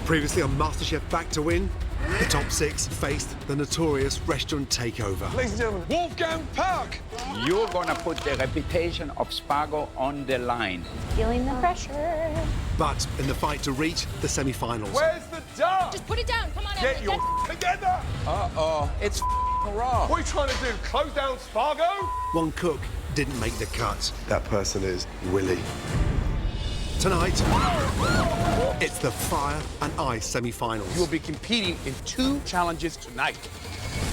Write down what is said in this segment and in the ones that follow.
Previously on Masterchef Back to Win, the top 6 faced the notorious restaurant takeover. Ladies and gentlemen, Wolfgang Park! You're gonna put the reputation of Spargo on the line. Feeling the pressure. But in the fight to reach the semi-finals, Where's the dog? Just put it down. Come on, Get your together! Uh-oh, it's raw. What are you trying to do? Close down Spargo? one cook didn't make the cut. That person is Willie. Tonight, it's the fire and ice semi-finals. You will be competing in 2 challenges tonight.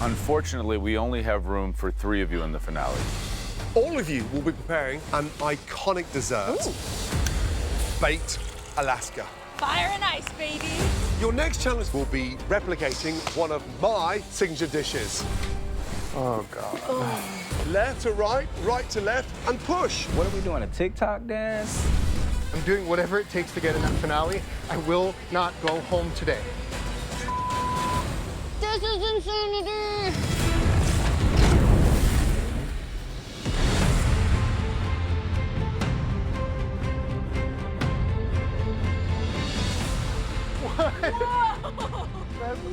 Unfortunately, we only have room for 3 of you in the finale. All of you will be preparing an iconic dessert. Baked Alaska. Fire and ice, baby. Your next challenge will be replicating one of my signature dishes. Oh, God. Left to right, right to left, and push. What are we doing, a TikTok dance? I'm doing whatever it takes to get in that finale. I will not go home today. This is insanity.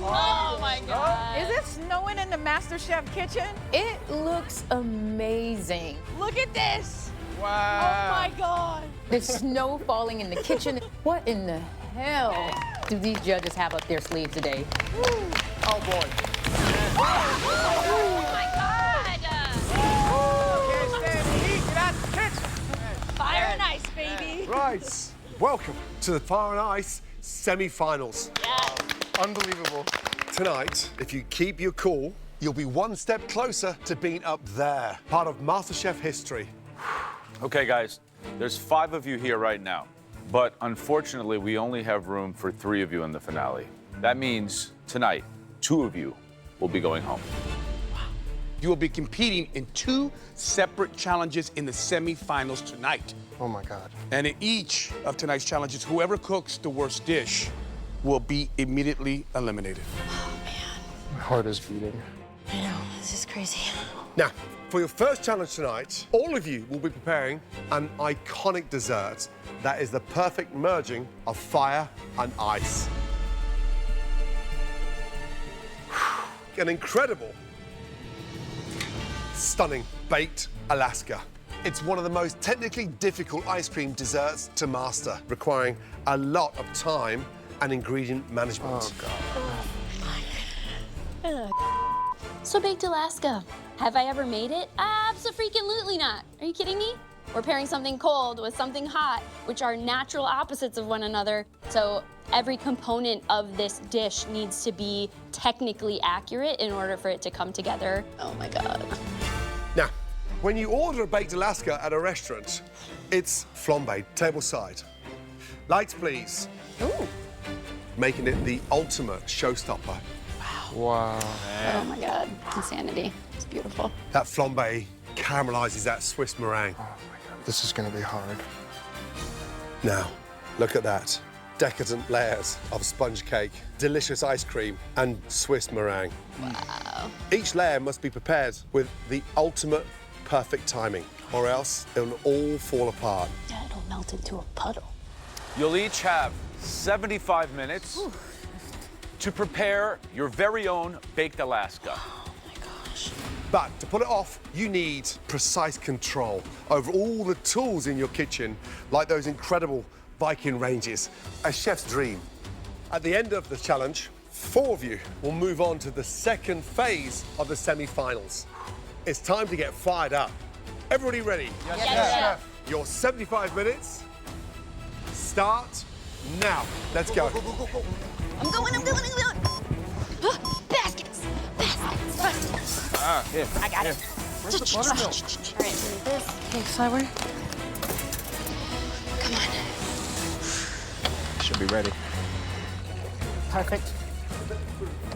Oh my God. Is it snowing in the Masterchef kitchen? It looks amazing. Look at this. Wow. Oh my God. There's snow falling in the kitchen. What in the hell do these judges have up their sleeve today? Oh, boy. Oh my God. Can't stand the heat. Get out the kitchen. Fire and ice, baby. Right. Welcome to the Fire and Ice semi-finals. Yes. Unbelievable. Tonight, if you keep your cool, you'll be one step closer to being up there, part of MasterChef history. Okay, guys, there's 5 of you here right now, but unfortunately, we only have room for 3 of you in the finale. That means tonight, 2 of you will be going home. You will be competing in 2 separate challenges in the semifinals tonight. Oh my God. And in each of tonight's challenges, whoever cooks the worst dish will be immediately eliminated. My heart is beating. I know, this is crazy. Now, for your first challenge tonight, all of you will be preparing an iconic dessert that is the perfect merging of fire and ice. An incredible, stunning baked Alaska. It's one of the most technically difficult ice cream desserts to master, requiring a lot of time and ingredient management. Oh God. So baked Alaska. Have I ever made it? Abso-freaking-lutely not. Are you kidding me? We're pairing something cold with something hot, which are natural opposites of one another. So every component of this dish needs to be technically accurate in order for it to come together. Oh my God. Now, when you order a baked Alaska at a restaurant, it's flambéed, tableside. Lights, please. Ooh. Making it the ultimate showstopper. Wow. Oh my God. Insanity. It's beautiful. That flambé caramelizes that Swiss meringue. Oh my God. This is gonna be hard. Now, look at that. Decadent layers of sponge cake, delicious ice cream, and Swiss meringue. Wow. Each layer must be prepared with the ultimate perfect timing, or else it'll all fall apart. Yeah, it'll melt into a puddle. You'll each have 75 minutes to prepare your very own baked Alaska. Oh my gosh. But to pull it off, you need precise control over all the tools in your kitchen, like those incredible Viking ranges, a chef's dream. At the end of the challenge, 4 of you will move on to the second phase of the semi-finals. It's time to get fired up. Everybody ready? Yes, chef. Your 75 minutes start now. Let's go. I'm going. Baskets. Here. I got it. Where's the buttermilk? All right, move this. Okay, flour. Come on. Should be ready. Perfect.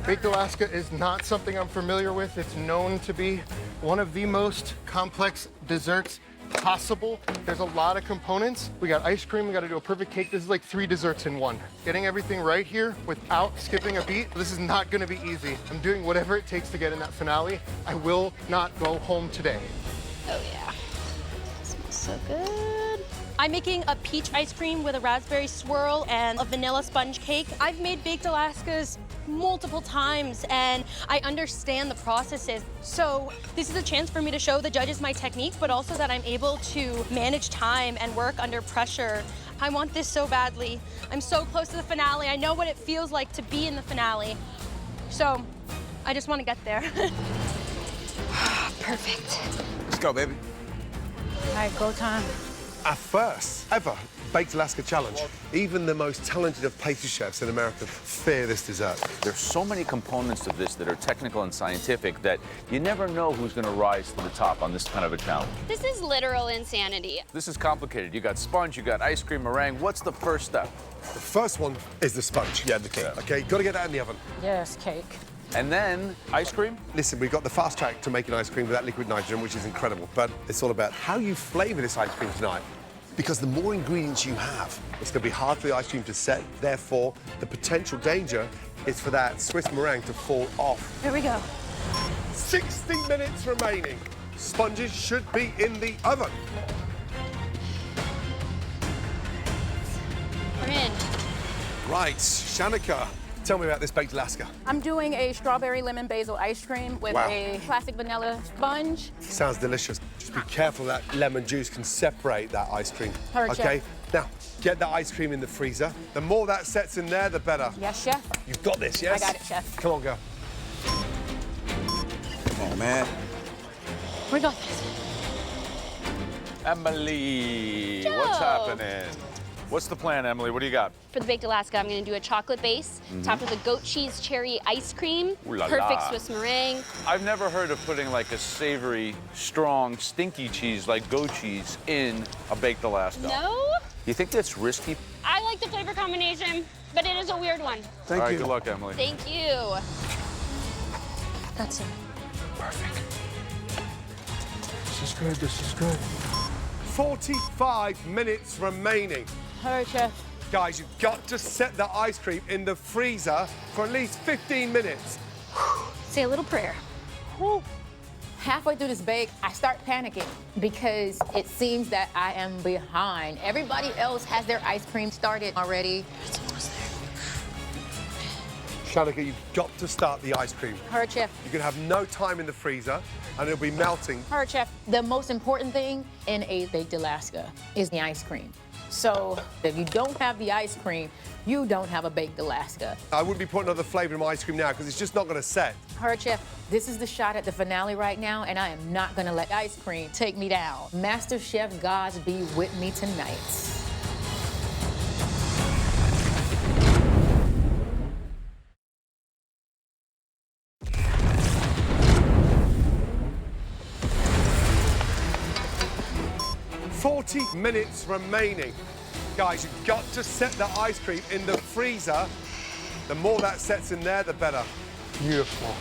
Baked Alaska is not something I'm familiar with. It's known to be one of the most complex desserts possible. There's a lot of components. We got ice cream, we got to do a perfect cake. This is like 3 desserts in one. Getting everything right here without skipping a beat, this is not going to be easy. I'm doing whatever it takes to get in that finale. I will not go home today. Oh yeah. Smells so good. I I'm making a peach ice cream with a raspberry swirl and a vanilla sponge cake. I've made baked Alaskas multiple times and I understand the processes. So this is a chance for me to show the judges my technique, but also that I'm able to manage time and work under pressure. I want this so badly. I'm so close to the finale. I know what it feels like to be in the finale. So I just want to get there. Perfect. Let's go, baby. All right, go time. Our first ever Baked Alaska Challenge. Even the most talented of pastry chefs in America fear this dessert. There's so many components to this that are technical and scientific that you never know who's going to rise to the top on this kind of a challenge. This is literal insanity. This is complicated. You got sponge, you got ice cream, meringue. What's the first step? The first one is the sponge. Yeah, the cake. Okay, got to get that in the oven. Yes, cake. And then ice cream? Listen, we've got the fast track to making ice cream without liquid nitrogen, which is incredible. But it's all about how you flavor this ice cream tonight. Because the more ingredients you have, it's going to be hard for the ice cream to set. Therefore, the potential danger is for that Swiss meringue to fall off. Here we go. 60 minutes remaining. Sponges should be in the oven. We're in. Right, Shanika, tell me about this Baked Alaska. I'm doing a strawberry lemon basil ice cream with Wow. a classic vanilla sponge. Sounds delicious. Just be careful that lemon juice can separate that ice cream. Heard, okay, Chef. now get that ice cream in the freezer. The more that sets in there, the better. Yes, chef. You've got this, yes? I got it, chef. Come on, girl. Come on, man. We got this. Emily, what's happening? What's the plan, Emily? What do you got? For the baked Alaska, I'm gonna do a chocolate base, topped with a goat cheese cherry ice cream, Ooh la perfect la. Swiss meringue. I've never heard of putting like a savory, strong, stinky cheese like goat cheese in a baked Alaska. No? You think that's risky? I like the flavor combination, but it is a weird one. Thank All right, you. good luck, Emily. Thank you. That's it. This is good, this is good. 45 minutes remaining. Hurry, chef. Guys, you've got to set the ice cream in the freezer for at least 15 minutes. Say a little prayer. Halfway through this bake, I start panicking because it seems that I am behind. Everybody else has their ice cream started already. It's almost there. Shanika, you've got to start the ice cream. Hurry, chef. You're going to have no time in the freezer, and it'll be melting. Hurry, chef. The most important thing in a baked Alaska is the ice cream. So if you don't have the ice cream, you don't have a baked Alaska. I wouldn't be putting other flavor in my ice cream now because it's just not going to set. Hurry, chef. This is the shot at the finale right now, and I am not going to let ice cream take me down. Masterchef gods be with me tonight. "40 minutes remaining. Guys, you've got to set the ice cream in the freezer. The more that sets in there, the better. Beautiful.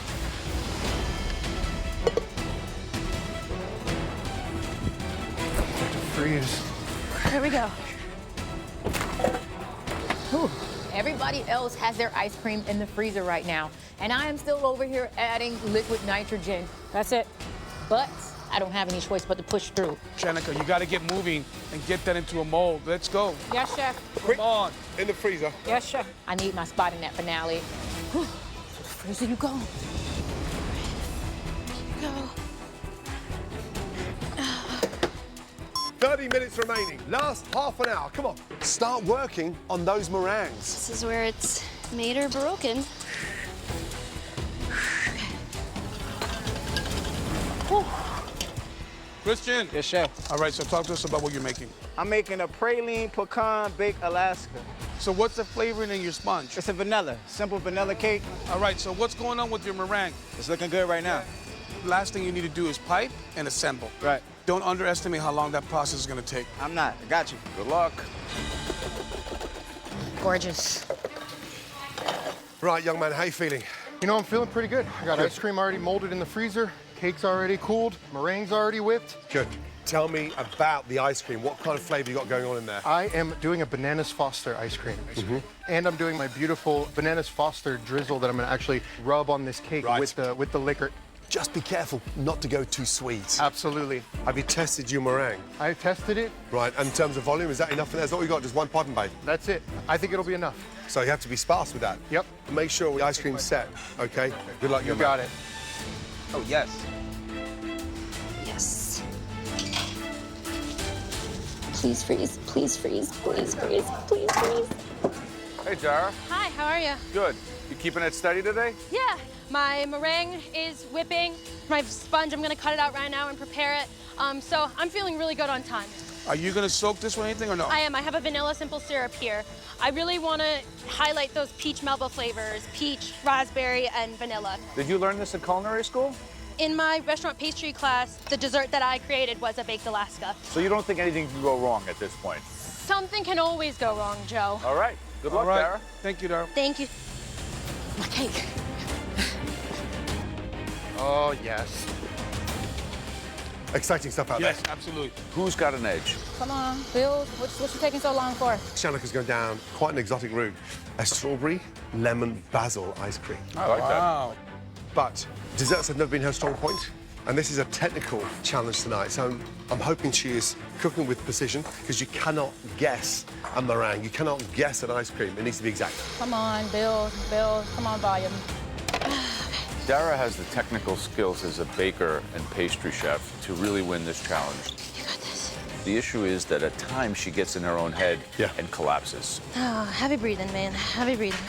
Freeze. Here we go. Whew. Everybody else has their ice cream in the freezer right now, and I am still over here adding liquid nitrogen. That's it. But I don't have any choice but to push through. Shanika, you gotta get moving and get that into a mold. Let's go. Yes, chef. Quick, Come on. in the freezer. Yes, chef. I need my spot in that finale. Whew. Freezer you go. Go. 30 minutes remaining. Last half an hour. Come on. Start working on those meringues. This is where it's made or broken. Christian. Yes, chef. All right, so talk to us about what you're making. I'm making a praline pecan baked Alaska. So what's the flavoring in your sponge? It's a vanilla, simple vanilla cake. All right, so what's going on with your meringue? It's looking good right now. Last thing you need to do is pipe and assemble. Right. Don't underestimate how long that process is gonna take. I'm not. I got you. Good luck. Gorgeous. Right, young man, how you feeling? You know, I'm feeling pretty good. I got Good. ice cream already molded in the freezer, cake's already cooled, meringue's already whipped. Good. Tell me about the ice cream. What kind of flavor you got going on in there? I am doing a Bananas Foster ice cream. And I'm doing my beautiful Bananas Foster drizzle that I'm gonna actually rub on this cake Right. with the liquor. Just be careful not to go too sweet. Absolutely. Have you tested your meringue? I tested it. Right, and in terms of volume, is that enough for that? Is that what we got? Just one piping bag? That's it. I think it'll be enough. So you have to be sparse with that. Yep. Make sure the ice cream's set, okay? Good luck, You got it. Oh, yes. Yes. Please freeze, please freeze, please freeze, please freeze. Hey, Dara. Hi, how are you? Good. You keeping it steady today? Yeah, my meringue is whipping. My sponge, I'm gonna cut it out right now and prepare it. So I'm feeling really good on time. Are you gonna soak this with anything or no? I am. I have a vanilla simple syrup here. I really want to highlight those peach Melba flavors, peach, raspberry, and vanilla. Did you learn this at culinary school? In my restaurant pastry class, the dessert that I created was a baked Alaska. So you don't think anything can go wrong at this point? Something can always go wrong, Joe. All right. Good luck, All right. Dara. Thank you, Dara. Thank you. My cake. Oh, yes. Exciting stuff out Yes, there. absolutely. Who's got an edge? Come on, Bill. What you taking so long for? Shanika's going down quite an exotic route. A strawberry, lemon, basil ice cream. I like Wow. But desserts have never been her strong point, and this is a technical challenge tonight. So I'm hoping she is cooking with precision, because you cannot guess a meringue. You cannot guess an ice cream. It needs to be exact. Come on, Bill. Bill, come on, volume. that. Dara has the technical skills as a baker and pastry chef to really win this challenge. You got this. The issue is that at times she gets in her own head and collapses. Oh, heavy breathing, man. Heavy breathing.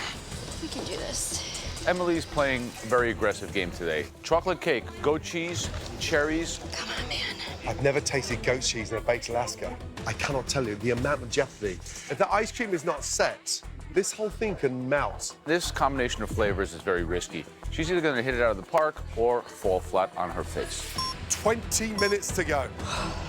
We can do this. Emily's playing a very aggressive game today. Chocolate cake, goat cheese, cherries. Come on, man. I've never tasted goat cheese in a baked Alaska. I cannot tell you the amount of jeopardy. If the ice cream is not set, this whole thing can melt. This combination of flavors is very risky. She's either going to hit it out of the park or fall flat on her face. 20 minutes to go.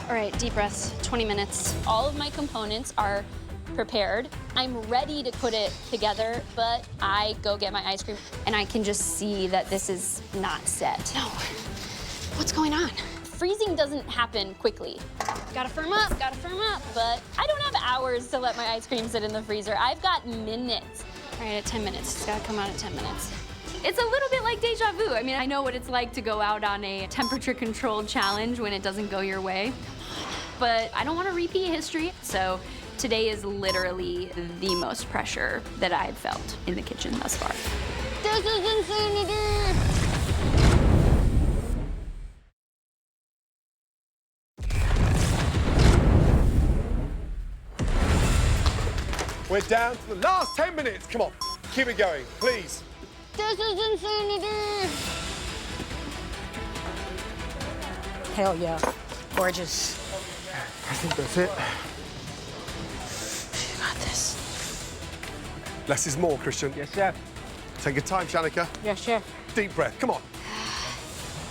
All right, deep breaths, 20 minutes. All of my components are prepared. I'm ready to put it together, but I go get my ice cream and I can just see that this is not set. No, what's going on? Freezing doesn't happen quickly. Gotta firm up, but I don't have hours to let my ice cream sit in the freezer. I've got minutes. All right, at 10 minutes, it's gotta come out at 10 minutes. It's a little bit like deja vu. I mean, I know what it's like to go out on a temperature-controlled challenge when it doesn't go your way, but I don't want to repeat history, so today is literally the most pressure that I've felt in the kitchen thus far. This is insanity! We're down to the last 10 minutes. Come on, keep it going, please. This is insanity! Hell yeah. Gorgeous. I think that's it. You got this. Less is more, Christian. Yes, chef. Take your time, Shanika. Yes, chef. Deep breath, come on.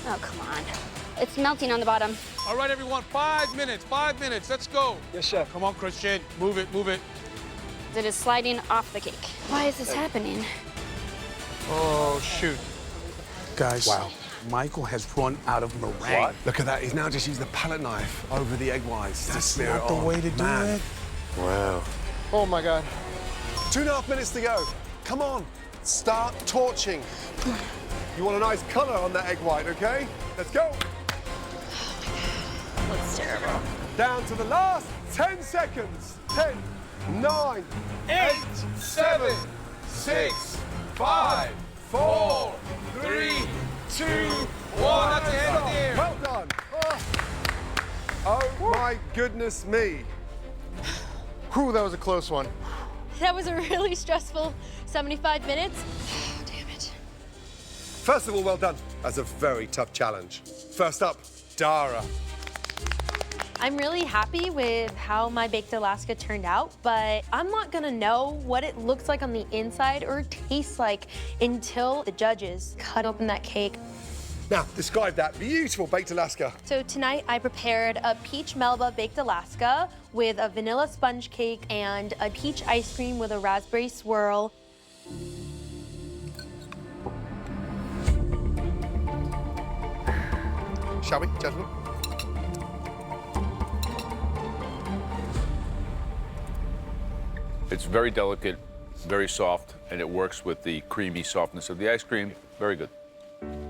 Oh, come on. It's melting on the bottom. All right, everyone, 5 minutes, 5 minutes. Let's go. Yes, chef. Come on, Christian. Move it, move it. It is sliding off the cake. Why is this happening? Oh, shoot. Guys, Wow. Michael has run out of meringue. What? Look at that, he's now just used the palette knife over the egg whites. to That's smear not it the on. way to do Man. it. Wow. Oh, my God. 2.5 minutes to go. Come on, start torching. You want a nice color on that egg white, okay? Let's go. Looks terrible. Down to the last 10 seconds. 10, 9, 8, 7, 6, 5, 4, 3, 2, 1. That's the end here. Well done. Oh my goodness me. Whew, that was a close one. That was a really stressful 75 minutes. Damn it. First of all, well done. That's a very tough challenge. First up, Dara. I'm really happy with how my baked Alaska turned out, but I'm not gonna know what it looks like on the inside or tastes like until the judges cut open that cake. Now, describe that beautiful baked Alaska. So tonight I prepared a peach Melba baked Alaska with a vanilla sponge cake and a peach ice cream with a raspberry swirl. Shall we, gentlemen? It's very delicate, very soft, and it works with the creamy softness of the ice cream. Very good.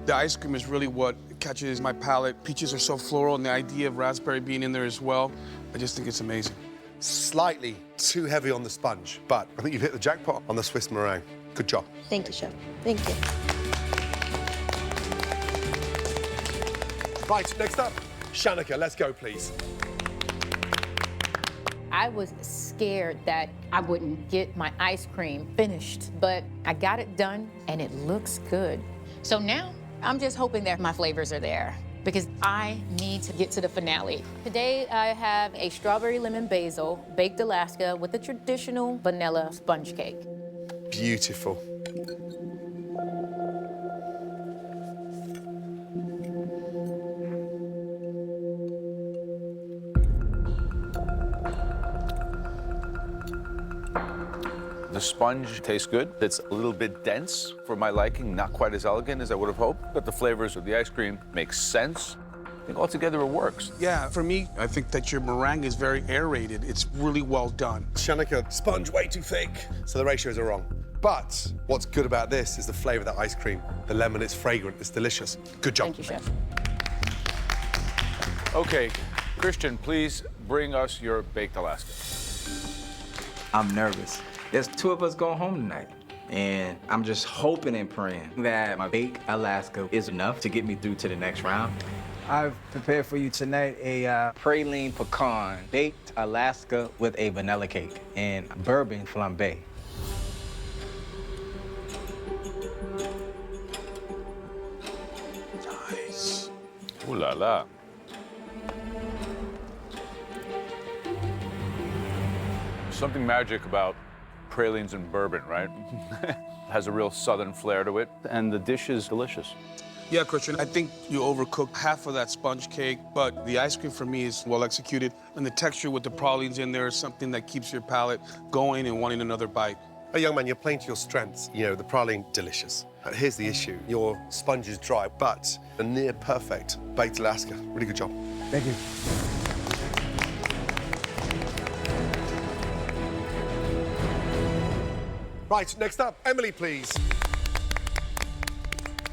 The ice cream is really what catches my palate. Peaches are so floral, and the idea of raspberry being in there as well, I just think it's amazing. Slightly too heavy on the sponge, but I think you've hit the jackpot on the Swiss meringue. Good job. Thank you, Chef. Thank you. Right, next up, Shanika, let's go, please. I was scared that I wouldn't get my ice cream finished, but I got it done and it looks good. So now I'm just hoping that my flavors are there because I need to get to the finale. Today I have a strawberry lemon basil baked Alaska with a traditional vanilla sponge cake. Beautiful. The sponge tastes good. It's a little bit dense for my liking, not quite as elegant as I would have hoped, but the flavors of the ice cream make sense. I think altogether it works. Yeah, for me, I think that your meringue is very aerated. It's really well done. Shanika, sponge way too thick, so the ratios are wrong. But what's good about this is the flavor of that ice cream. The lemon, it's fragrant, it's delicious. Good job. Thank you, Chef. Okay, Christian, please bring us your baked Alaska. I'm nervous. There's two of us going home tonight, and I'm just hoping and praying that my baked Alaska is enough to get me through to the next round. I've prepared for you tonight a praline pecan baked Alaska with a vanilla cake and bourbon flambe. Nice. Ooh la la. Something magic about pralines and bourbon, right? Has a real southern flair to it, and the dish is delicious. Yeah, Christian, I think you overcooked half of that sponge cake, but the ice cream for me is well executed, and the texture with the pralines in there is something that keeps your palate going and wanting another bite. Hey, young man, you're playing to your strengths. You know, the praline, delicious. Here's the issue. Your sponge is dry, but a near perfect baked Alaska. Really good job. Thank you. Right, next up, Emily, please.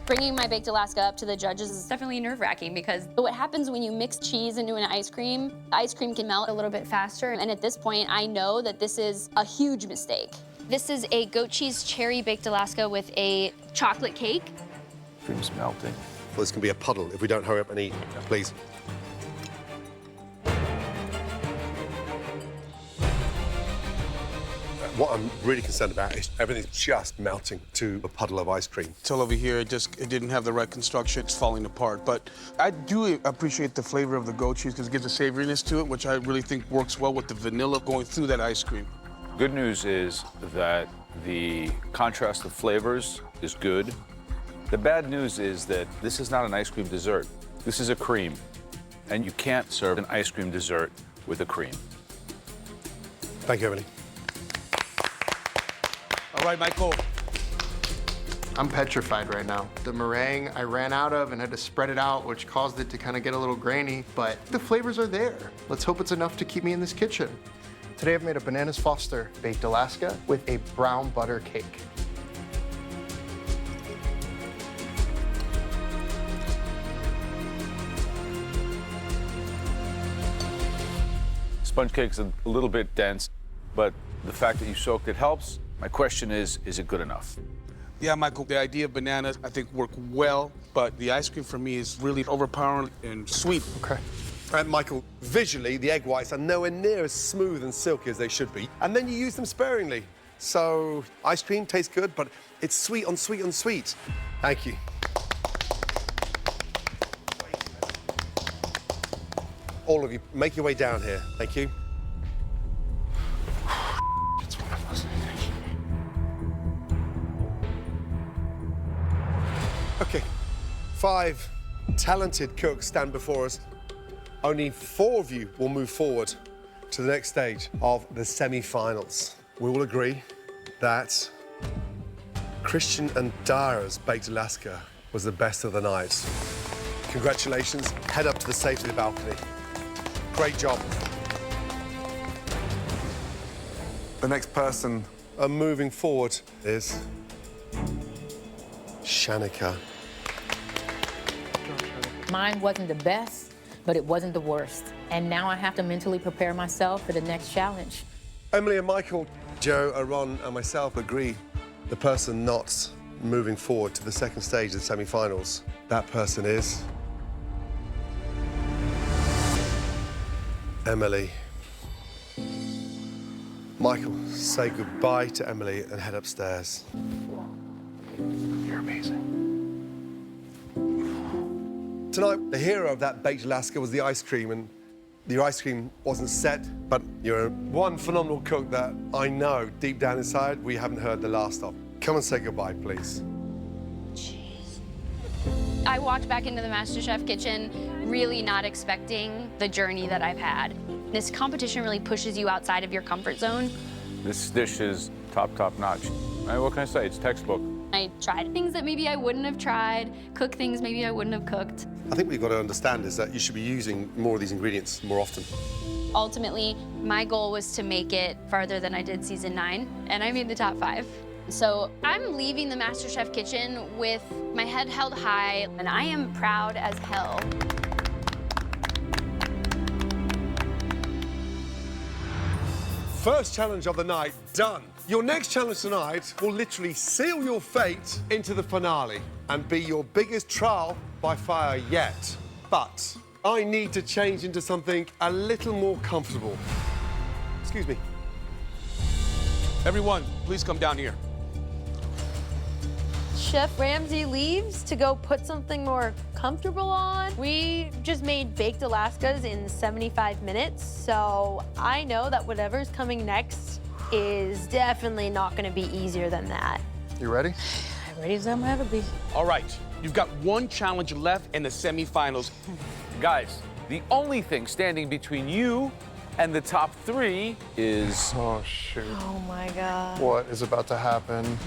Bringing my baked Alaska up to the judges is definitely nerve-wracking because what happens when you mix cheese into an ice cream, the ice cream can melt a little bit faster. And at this point, I know that this is a huge mistake. This is a goat cheese cherry baked Alaska with a chocolate cake. Cream's melting. Well, this can be a puddle if we don't hurry up and eat, please. What I'm really concerned about is everything's just melting to a puddle of ice cream. Till over here, it didn't have the right construction. It's falling apart. But I do appreciate the flavor of the goat cheese because it gives a savoriness to it, which I really think works well with the vanilla going through that ice cream. Good news is that the contrast of flavors is good. The bad news is that this is not an ice cream dessert. This is a cream, and you can't serve an ice cream dessert with a cream. Thank you, Emily. All right, Michael. I'm petrified right now. The meringue I ran out of and had to spread it out, which caused it to kind of get a little grainy, but the flavors are there. Let's hope it's enough to keep me in this kitchen. Today I've made a Bananas Foster baked Alaska with a brown butter cake. Sponge cake's a little bit dense, but the fact that you soaked it helps. My question is it good enough? Yeah, Michael, the idea of bananas, I think, work well, but the ice cream for me is really overpowering and sweet. Okay. And Michael, visually, the egg whites are nowhere near as smooth and silky as they should be. And then you use them sparingly. So ice cream tastes good, but it's sweet on sweet on sweet. Thank you. All of you, make your way down here. Thank you. It's one of us. Okay, 5 talented cooks stand before us. Only 4 of you will move forward to the next stage of the semi-finals. We will agree that Christian and Dara's baked Alaska was the best of the night. Congratulations, head up to the safety of the balcony. Great job. The next person moving forward is Shanika. Mine wasn't the best, but it wasn't the worst. And now I have to mentally prepare myself for the next challenge. Emily and Michael, Joe, Aaron, and myself agree the person not moving forward to the second stage of the semi-finals, that person is Emily. Michael, say goodbye to Emily and head upstairs. You're amazing. Tonight, the hero of that baked Alaska was the ice cream, and your ice cream wasn't set, but you're one phenomenal cook that I know deep down inside we haven't heard the last of. Come and say goodbye, please. I walked back into the Masterchef kitchen really not expecting the journey that I've had. This competition really pushes you outside of your comfort zone. This dish is top notch. What can I say? It's textbook. I tried things that maybe I wouldn't have tried, cooked things maybe I wouldn't have cooked. I think what you've got to understand is that you should be using more of these ingredients more often. Ultimately, my goal was to make it farther than I did season 9, and I made the top 5. So I'm leaving the MasterChef kitchen with my head held high, and I am proud as hell. First challenge of the night, done. Your next challenge tonight will literally seal your fate into the finale and be your biggest trial by fire yet. But I need to change into something a little more comfortable. Excuse me. Everyone, please come down here. Chef Ramsay leaves to go put something more comfortable on. We just made baked Alaskas in 75 minutes, so I know that whatever's coming next is definitely not gonna be easier than that. You ready? I'm ready as I'm ever be. All right, you've got one challenge left in the semifinals. Guys, the only thing standing between you and the top 3 is... Oh, shoot. Oh my God. What is about to happen?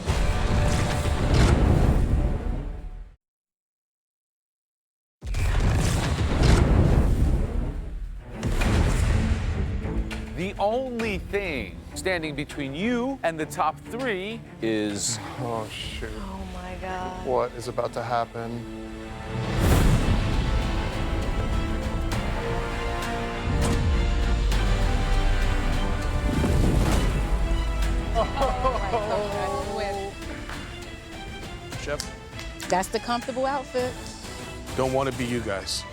The only thing standing between you and the top 3 is... Oh, shoot. Oh my God. What is about to happen? Chef, That's the comfortable outfit. don't want to be you guys.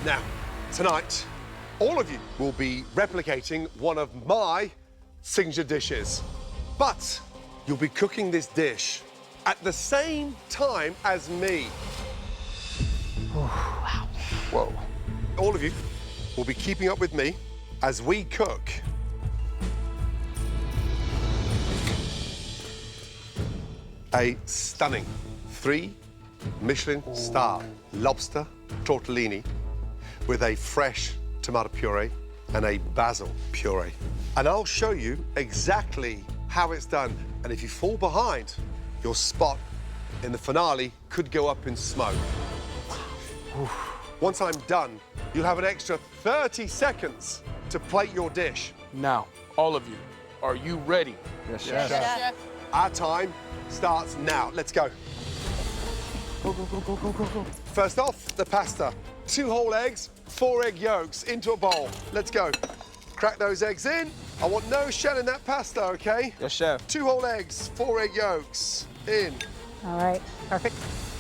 Now, tonight, all of you will be replicating one of my signature dishes. But you'll be cooking this dish at the same time as me. Wow. Whoa. All of you will be keeping up with me as we cook a stunning 3 Michelin star lobster tortellini with a fresh tomato puree and a basil puree. And I'll show you exactly how it's done. And if you fall behind, your spot in the finale could go up in smoke. Once I'm done, you'll have an extra 30 seconds to plate your dish. Now, all of you, are you ready? Yes, Chef. Our time starts now. Let's go. Go, go, go, go, go, go, go. First off, the pasta. 2 whole eggs, 4 egg yolks into a bowl. Let's go. Crack those eggs in. I want no shell in that pasta, okay? Yes, Chef. 2 whole eggs, 4 egg yolks in. All right, perfect.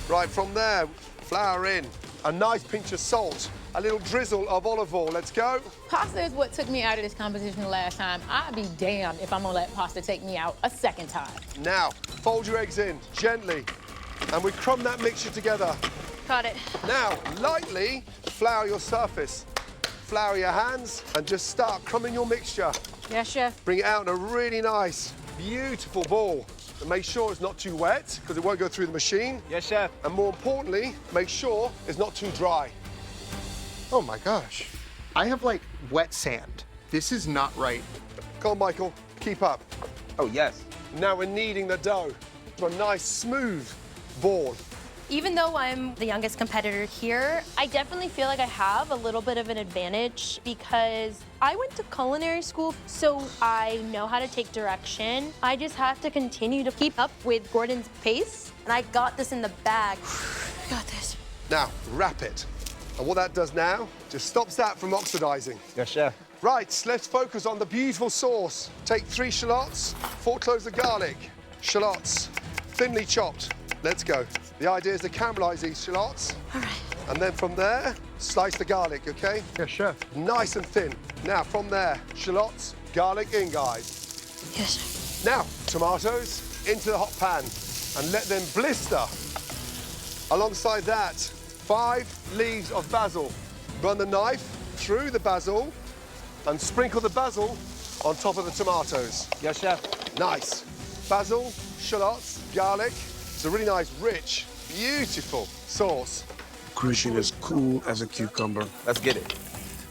Right, from there, flour in. A nice pinch of salt. A little drizzle of olive oil. Let's go. Pasta is what took me out of this competition the last time. I'd be damned if I'm gonna let pasta take me out a second time. Now, fold your eggs in gently, and we crumb that mixture together. Got it. Now, lightly flour your surface. Flour your hands and just start crumbing your mixture. Yes, Chef. Bring it out in a really nice, beautiful ball. And make sure it's not too wet, because it won't go through the machine. Yes, Chef. And more importantly, make sure it's not too dry. Oh my gosh. I have like wet sand. This is not right. Come on, Michael, keep up. Oh, yes. Now we're kneading the dough to a nice, smooth ball. Even though I'm the youngest competitor here, I definitely feel like I have a little bit of an advantage because I went to culinary school, so I know how to take direction. I just have to continue to keep up with Gordon's pace, and I got this in the bag. Got this. Now, wrap it. And what that does now, just stops that from oxidizing. Yes, chef. Right, let's focus on the beautiful sauce. Take 3 shallots, 4 cloves of garlic, shallots, thinly chopped. Let's go. The idea is to caramelize these shallots. All right. And then from there, slice the garlic, okay? Yes, chef. Nice and thin. Now, from there, shallots, garlic in, guys. Yes, chef. Now, tomatoes into the hot pan and let them blister. Alongside that, 5 leaves of basil. Run the knife through the basil and sprinkle the basil on top of the tomatoes. Yes, chef. Nice. Basil, shallots, garlic. It's a really nice, rich, beautiful sauce. Christian is cool as a cucumber. Let's get it.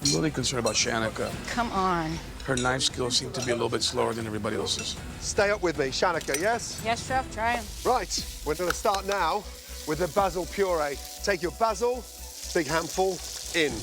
I'm really concerned about Shanika. Come on. Her knife skills seem to be a little bit slower than everybody else's. Stay up with me, Shanika, yes? Yes, chef, try 'em. Right, we're gonna start now with the basil puree. Take your basil, big handful, in.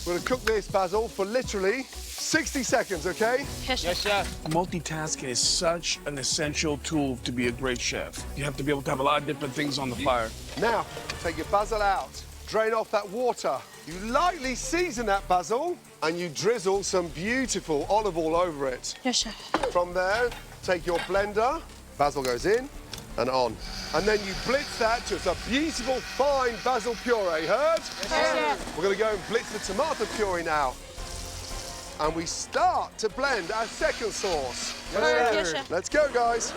We're gonna cook this basil for literally 60 seconds, okay? Yes, Yes, chef. chef. Multitasking is such an essential tool to be a great chef. You have to be able to have a lot of different things on the fire. Now, take your basil out, drain off that water. You lightly season that basil and you drizzle some beautiful olive oil over it. Yes, chef. From there, take your blender, basil goes in and on. And then you blitz that to a beautiful, fine basil puree, heard? Yes, chef. We're gonna go and blitz the tomato puree now. And we start to blend our second sauce. Yes, chef. Let's go, guys.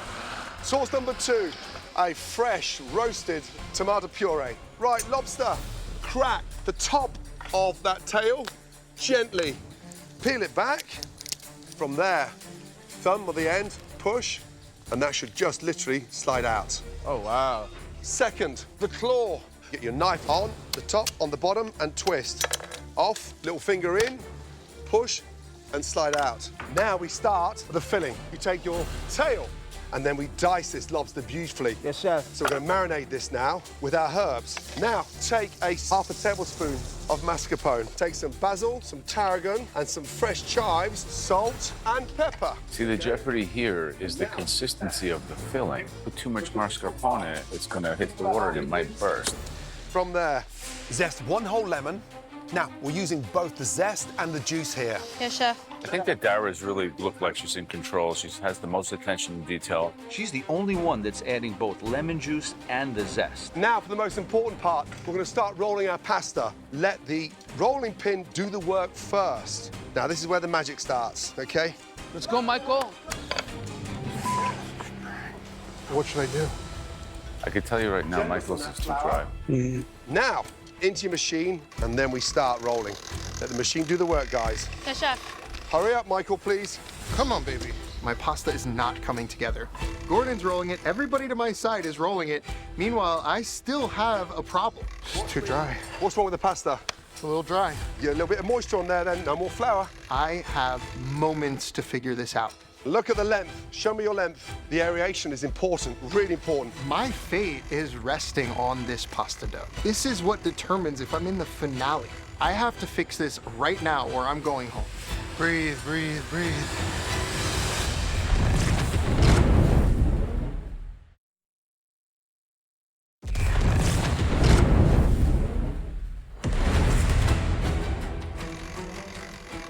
Sauce number 2, a fresh roasted tomato puree. Right, lobster, crack the top of that tail gently. Peel it back. From there, thumb at the end, push, and that should just literally slide out. Oh, wow. Second, the claw. Get your knife on the top, on the bottom, and twist. Off, little finger in, push, and slide out. Now we start the filling. You take your tail, and then we dice this lobster beautifully. Yes, chef. So we're gonna marinate this now with our herbs. Now, take a half a tablespoon of mascarpone. Take some basil, some tarragon, and some fresh chives, salt, and pepper. See, the jeopardy here is the consistency of the filling. Put too much mascarpone in it, it's gonna hit the water and it might burst. From there, Zest 1 whole lemon. Now, we're using both the zest and the juice here. Yes, chef. I think that Dara's really looked like she's in control. She has the most attention to detail. She's the only one that's adding both lemon juice and the zest. now for the most important part, we're gonna start rolling our pasta. Let the rolling pin do the work first. Now, this is where the magic starts, okay? Let's go, Michael. What should I do? I can tell you right now, Michael's is too dry. Now, into your machine, and then we start rolling. Let the machine do the work, guys. Yes, chef. Hurry up, Michael, please. Come on, baby. My pasta is not coming together. Gordon's rolling it. Everybody to my side is rolling it. Meanwhile, I still have a problem. It's too dry. What's wrong with the pasta? It's a little dry. Get a little bit of moisture on there, then no more flour. I have moments to figure this out. Look at the length. Show me your length. The aeration is important, really important. My fate is resting on this pasta dough. This is what determines if I'm in the finale. I have to fix this right now or I'm going home. Breathe, breathe, breathe.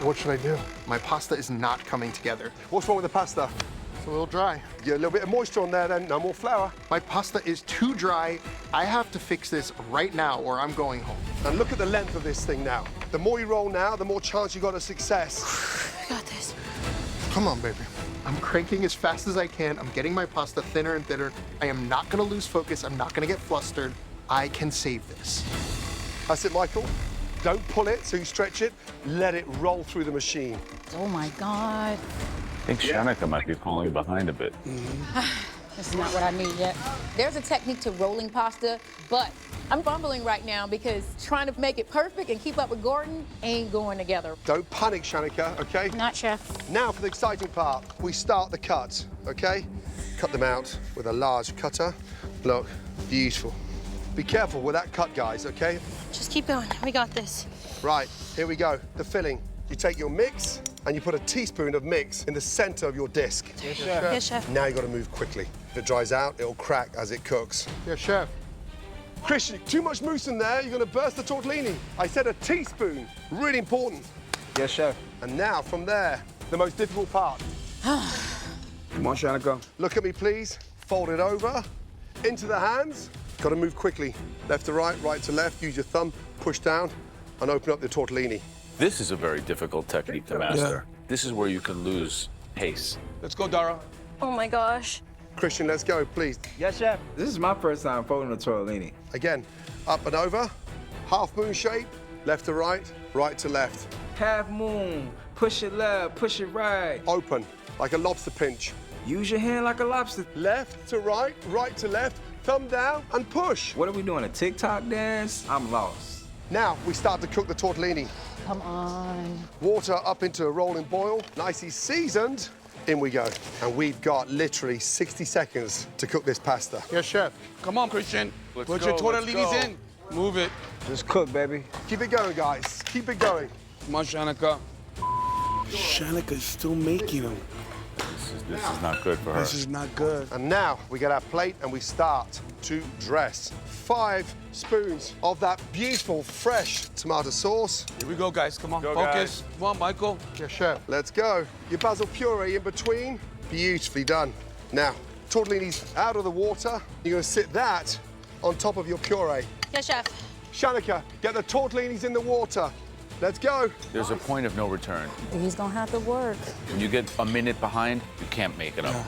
What should I do? My pasta is not coming together. What's wrong with the pasta? It's a little dry. Get a little bit of moisture on there, then no more flour. My pasta is too dry. I have to fix this right now or I'm going home. And look at the length of this thing now. The more you roll now, the more chance you got of success. I got this. Come on, baby. I'm cranking as fast as I can. I'm getting my pasta thinner and thinner. I am not gonna lose focus. I'm not gonna get flustered. I can save this. That's it, Michael. Don't pull it so you stretch it. Let it roll through the machine. Oh my God. I think Shanika might be falling behind a bit. This is not what I need yet. There's a technique to rolling pasta, but I'm fumbling right now because trying to make it perfect and keep up with Gordon ain't going together. Don't panic, Shanika, okay? Not, chef. Now for the exciting part. We start the cut, okay? Cut them out with a large cutter. Look, beautiful. Be careful with that cut, guys, okay? Just keep going. We got this. Right, here we go. The filling. You take your mix and you put a teaspoon of mix in the center of your disc. Yes, chef. Yes, chef. Now you got to move quickly. If it dries out, it'll crack as it cooks. Yes, chef. Christian, too much mousse in there, you're gonna burst the tortellini. I said a teaspoon, really important. Yes, chef. And now, from there, the most difficult part. Come on, Shanika. Look at me, please. Fold it over, into the hands. Gotta move quickly. Left to right, right to left. Use your thumb, push down, and open up the tortellini. This is a very difficult technique to master. This is where you can lose pace. Let's go, Dara. Oh my gosh. Christian, let's go, please. Yes, chef. This is my first time folding a tortellini. Again, up and over, half moon shape, left to right, right to left. Half moon, push it left, push it right. Open, like a lobster pinch. Use your hand like a lobster. Left to right, right to left, thumb down and push. What are we doing, a TikTok dance? I'm lost. Now we start to cook the tortellini. Come on. Water up into a rolling boil, nicely seasoned. In we go. And we've got literally 60 seconds to cook this pasta. Yes, chef. Come on, Christian. Let's Put go, your let's tortellinis go. in. Move it. Just cook, baby. Keep it going, guys. Keep it going. Come on, Shanika. Shanika's still making them. This is not good for her. This is not good. And now we get our plate and we start to dress. 5 spoons of that beautiful, fresh tomato sauce. Here we go, guys. Come on, Go, focus. guys. Come on, Michael. Yes, chef. Let's go. Your basil puree in between. Beautifully done. Now, tortellini's out of the water. You're gonna sit that on top of your puree. Yes, chef. Shanika, get the tortellinis in the water. Let's go. There's a point of no return. He's gonna have to work. When you get a minute behind, you can't make it up.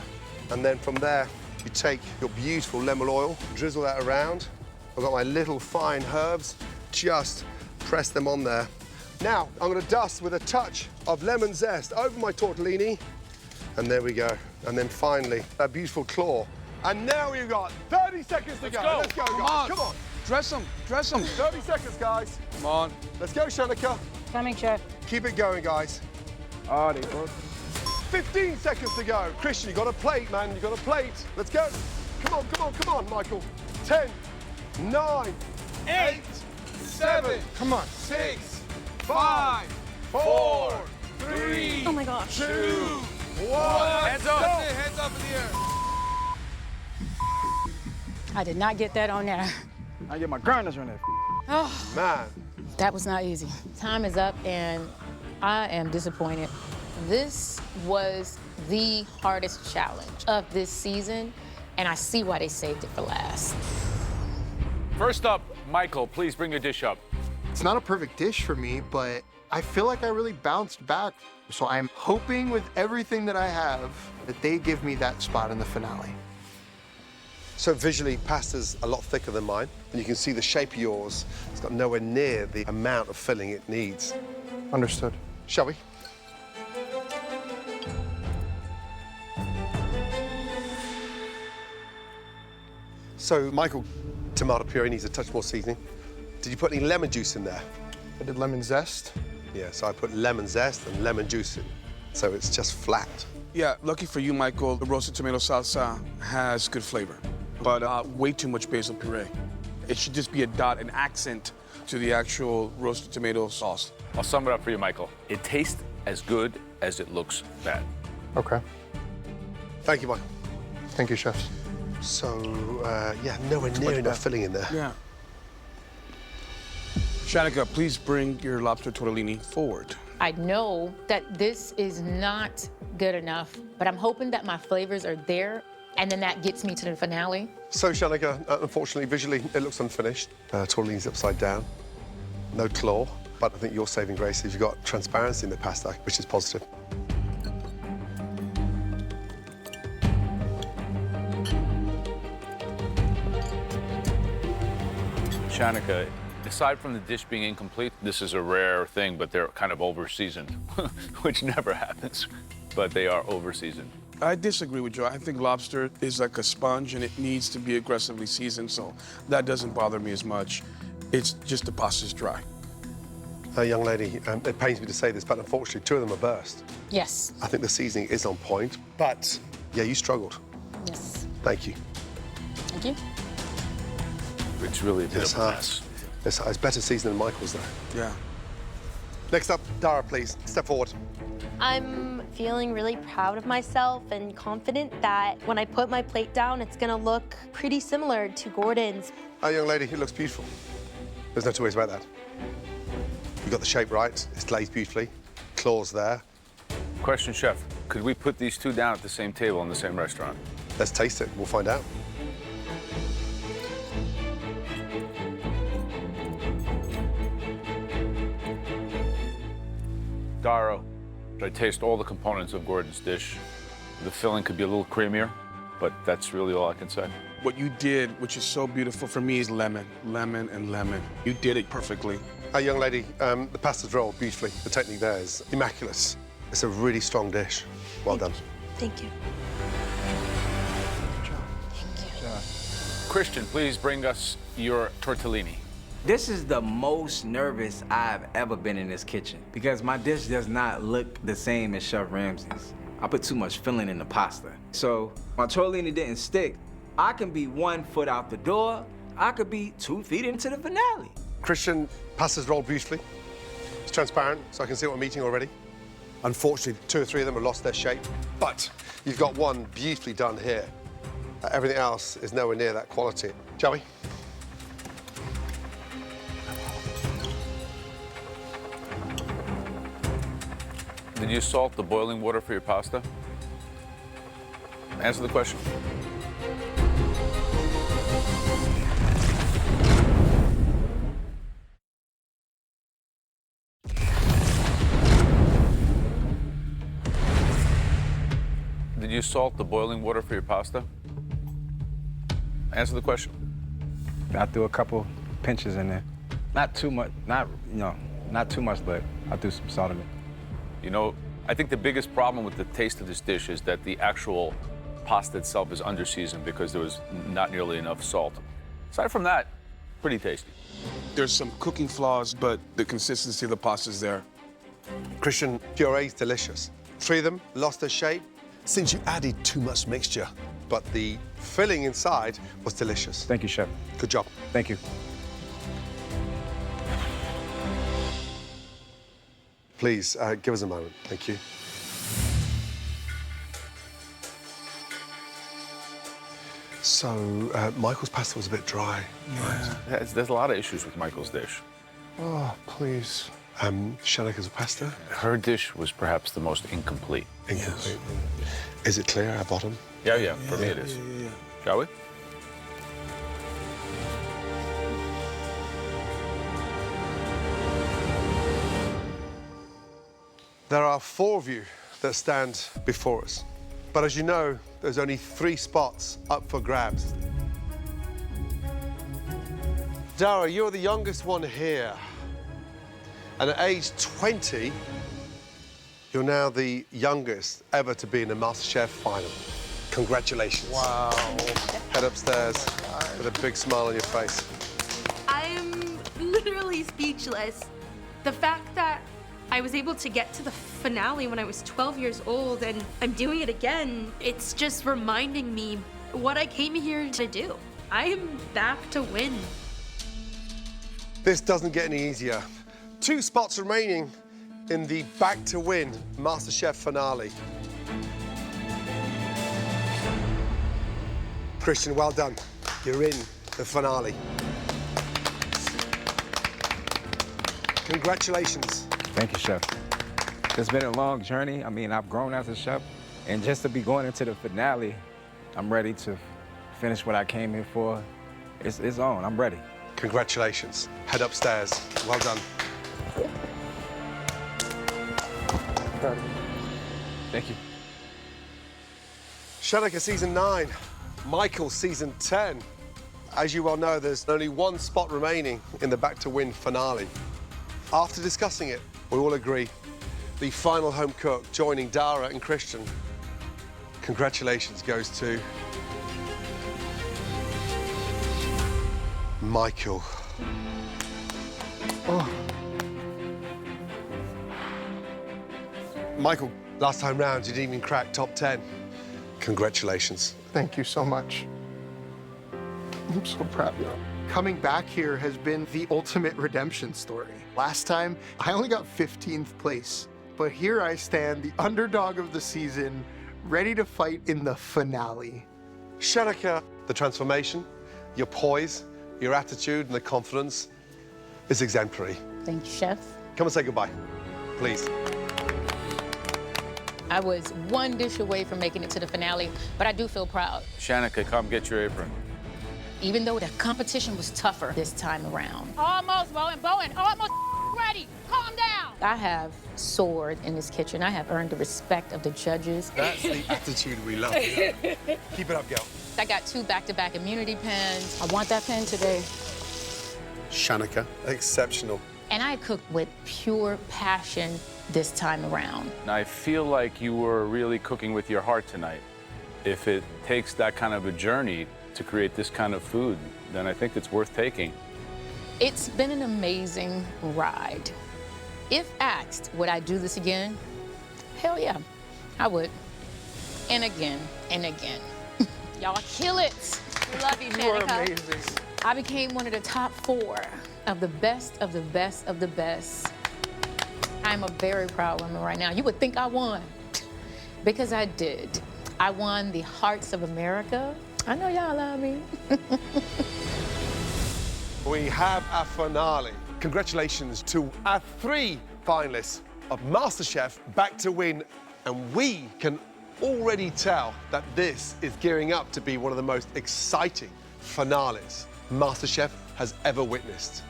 And then from there, you take your beautiful lemon oil, drizzle that around. I've got my little fine herbs, just press them on there. Now, I'm gonna dust with a touch of lemon zest over my tortellini. And there we go. And then finally, that beautiful claw. And now we've got 30 seconds to go. Let's go, Come guys. on. Come on. Dress them. Dress them. 30 seconds, guys. Come on. Let's go, Shanika. Coming, chef. Keep it going, guys. Oh, they broke. 15 seconds to go. Christian, you got a plate, man. You got a plate. Let's go. Come on, come on, come on, Michael. 10, 9, 8, 7, Come on. 6, 5, 4, 3, Oh my gosh. 2, 1. Hands up. That's it. Hands up in the air. I did not get that on there. I get my garnish on there. Man. That was not easy. Time is up, and I am disappointed. This was the hardest challenge of this season, and I see why they saved it for last. First up, Michael, please bring your dish up. It's not a perfect dish for me, but I feel like I really bounced back. So I'm hoping with everything that I have that they give me that spot in the finale. So visually, pasta's a lot thicker than mine, and you can see the shape of yours. It's got nowhere near the amount of filling it needs. Understood. Shall we? So, Michael, tomato puree needs a touch more seasoning. Did you put any lemon juice in there? I did lemon zest. Yeah, so I put lemon zest and lemon juice in. So it's just flat. Yeah, lucky for you, Michael, the roasted tomato salsa has good flavor, but way too much basil puree. It should just be a dot, an accent to the actual roasted tomato sauce. I'll sum it up for you, Michael. It tastes as good as it looks bad. Okay. Thank you, Michael. Thank you, chefs. So, yeah, nowhere near enough filling in there. Yeah. Shanika, please bring your lobster tortellini forward. I know that this is not good enough, but I'm hoping that my flavors are there, and then that gets me to the finale. So, Shanika, unfortunately, visually, it looks unfinished. Tortellini's upside down. No claw. But I think your saving grace is you've got transparency in the pasta, which is positive. Shanika, aside from the dish being incomplete, this is a rare thing, but they're kind of over-seasoned, which never happens, but they are over-seasoned. I disagree with you. I think lobster is like a sponge and it needs to be aggressively seasoned, so that doesn't bother me as much. It's just the pasta's dry. Young lady, it pains me to say this, but unfortunately, 2 of them are burst. Yes. I think the seasoning is on point, but yeah, you struggled. Yes. Thank you. Thank you. It's really a bit of a mess. It's better seasoned than Michael's, though. Yeah. Next up, Dara, please. Step forward. I'm feeling really proud of myself and confident that when I put my plate down, it's gonna look pretty similar to Gordon's. Oh, young lady, it looks beautiful. There's no two ways about that. You got the shape right, it's glazed beautifully, claws there. Question, chef. Could we put these two down at the same table in the same restaurant? Let's taste it, we'll find out. Dara, I taste all the components of Gordon's dish. The filling could be a little creamier, but that's really all I can say. What you did, which is so beautiful for me, is lemon, lemon, and lemon. You did it perfectly. Young lady, the pasta's rolled beautifully. The technique there is immaculate. It's a really strong dish. Well done. Thank you. Christian, please bring us your tortellini. This is the most nervous I've ever been in this kitchen because my dish does not look the same as Chef Ramsay's. I put too much filling in the pasta. So my tortellini didn't stick. I can be 1 foot out the door. I could be 2 feet into the finale. Christian, pasta's rolled beautifully. It's transparent, so I can see what I'm eating already. Unfortunately, 2 or 3 of them have lost their shape, but you've got one beautifully done here. Everything else is nowhere near that quality. Shall we? Did you salt the boiling water for your pasta? Answer the question. Did you salt the boiling water for your pasta? Answer the question. I threw a couple pinches in there. Not too much, not too much, but I threw some salt in it. You know, I think the biggest problem with the taste of this dish is that the actual pasta itself is under-seasoned because there was not nearly enough salt. Aside from that, pretty tasty. There's some cooking flaws, but the consistency of the pasta is there. Christian, puree's delicious. 3 of them lost their shape since you added too much mixture, but the filling inside was delicious. Thank you, Chef. Good job. Thank you. Please, give us a moment. Thank you. So, Michael's pasta was a bit dry. Yeah. There's a lot of issues with Michael's dish. Oh, please. Shanika's pasta? Her dish was perhaps the most incomplete. Incomplete. Yes. Is it clear at bottom? Yeah, for me it is. Yeah. Shall we? There are 4 of you that stand before us. But as you know, there's only 3 spots up for grabs. Dara, you're the youngest one here. And at age 20, you're now the youngest ever to be in a Masterchef final. Congratulations. Wow. Head upstairs with a big smile on your face. I'm literally speechless. The fact that I was able to get to the finale when I was 12 years old and I'm doing it again, it's just reminding me what I came here to do. I am back to win. This doesn't get any easier. 2 spots remaining in the Back to Win MasterChef finale. Christian, well done. You're in the finale. Congratulations. Thank you, Chef. It's been a long journey. I mean, I've grown as a chef, and just to be going into the finale, I'm ready to finish what I came here for. It's on, I'm ready. Congratulations. Head upstairs. Well done. Thank you. Shanika, season 9. Michael, season 10. As you well know, there's only 1 spot remaining in the Back to Win finale. After discussing it, we all agree the final home cook joining Dara and Christian. Congratulations goes to Michael. Oh. Michael, last time round, you didn't even crack top 10. Congratulations. Thank you so much. I'm so proud of you. Coming back here has been the ultimate redemption story. Last time, I only got 15th place. but here I stand, the underdog of the season, ready to fight in the finale. Shanika, the transformation, your poise, your attitude, and the confidence is exemplary. Thank you, Chef. Come and say goodbye, please. I was one dish away from making it to the finale, but I do feel proud. Shanika, come get your apron. Even though the competition was tougher this time around. Almost, Bowen, almost ready. Calm down. I have soared in this kitchen. I have earned the respect of the judges. That's the attitude we love. Keep it up, girl. I got 2 back-to-back immunity pens. I want that pen today. Shanika, exceptional. And I cooked with pure passion this time around. I feel like you were really cooking with your heart tonight. If it takes that kind of a journey to create this kind of food, then I think it's worth taking. It's been an amazing ride. If asked, would I do this again? Hell yeah, I would. And again, and again. Y'all kill it. We love you, You are Shanika. amazing. I became one of the top 4 of the best of the best of the best. I'm a very proud woman right now. You would think I won, because I did. I won the hearts of America. I know y'all love me. We have our finale. Congratulations to our 3 finalists of MasterChef Back to Win. And we can already tell that this is gearing up to be one of the most exciting finales MasterChef has ever witnessed.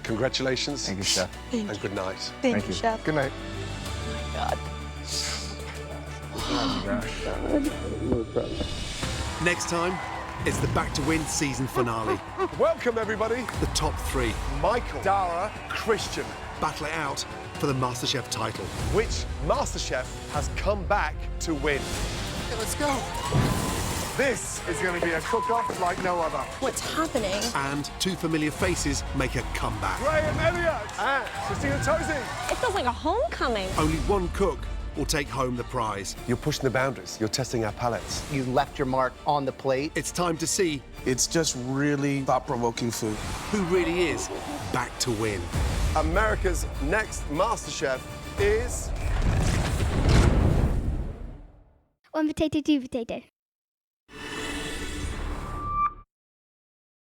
Congratulations. Thank you, Chef. And good night. Thank you, Chef. Good night. Next time, it's the Back to Win season finale. Welcome, everybody. The top 3 Michael, Dara, Christian. battle it out for the MasterChef title. Which MasterChef has come back to win? Okay, let's go. This is going to be a cook-off like no other. What's happening? And 2 familiar faces make a comeback. Graham Elliott and Christina Tosi. It feels like a homecoming. Only one cook will take home the prize. You're pushing the boundaries. You're testing our palates. You left your mark on the plate. It's time to see It's just really thought-provoking food. who really is back to win. America's next MasterChef is... 1 potato, 2 potato.